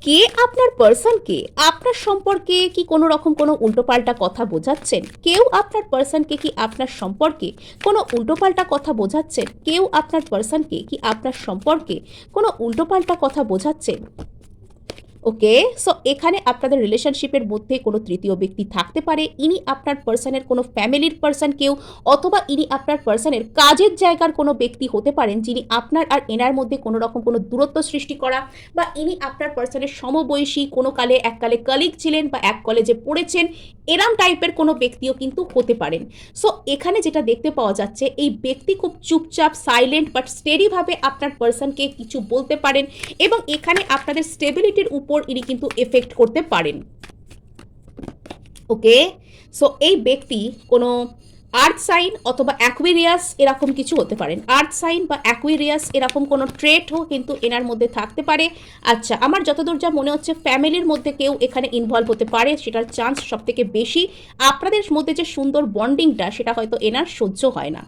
কে আপনার পার্সনকে আপনার সম্পর্কে কি কোনো রকম কোনো উল্টোপাল্টা কথা বোঝাচ্ছেন? কেউ আপনার পার্সনকে কি আপনার সম্পর্কে কোনো উল্টোপাল্টা কথা বোঝাচ্ছেন? কেউ আপনার পার্সনকে কি আপনার সম্পর্কে কোনো উল্টোপাল্টা কথা বোঝাচ্ছেন? ওকে, সো এখানে আপনাদের রিলেশনশিপের মধ্যে কোনো তৃতীয় ব্যক্তি থাকতে পারে। ইনি আপনার পার্সনের কোনো ফ্যামিলির পার্সন কেউ, অথবা ইনি আপনার পার্সনের কাজের জায়গার কোনো ব্যক্তি হতে পারেন, যিনি আপনার আর এনার মধ্যে কোনো রকম কোনো দূরত্ব সৃষ্টি করা, বা ইনি আপনার পার্সনের সমবয়সী, কোনো কালে এককালে কলিগ ছিলেন বা এক কলেজে পড়েছেন, এরম টাইপের কোনো ব্যক্তিও কিন্তু হতে পারেন। সো এখানে যেটা দেখতে পাওয়া যাচ্ছে, এই ব্যক্তি খুব চুপচাপ, সাইলেন্ট বাট স্টেডিভাবে আপনার পার্সনকে কিছু বলতে পারেন, এবং এখানে আপনাদের স্টেবিলিটির উপর ইনি কিন্তু এফেক্ট করতে পারেন। ওকে, সো এই ব্যক্তি কোনো আর্থ সাইন অথবা অ্যাকুয়ারিয়াস এরকম কিছু হতে পারেন। আর্থ সাইন বা অ্যাকুয়ারিয়াস এরকম কোনো ট্রেটও কিন্তু এনার মধ্যে থাকতে পারে। আচ্ছা, আমার যতদূর যা মনে হচ্ছে ফ্যামিলির মধ্যে কেউ এখানে ইনভলভ হতে পারে, সেটার চান্স সব থেকে বেশি। আপনাদের মধ্যে যে সুন্দর বন্ডিংটা, সেটা হয়তো এনার সহ্য হয় না।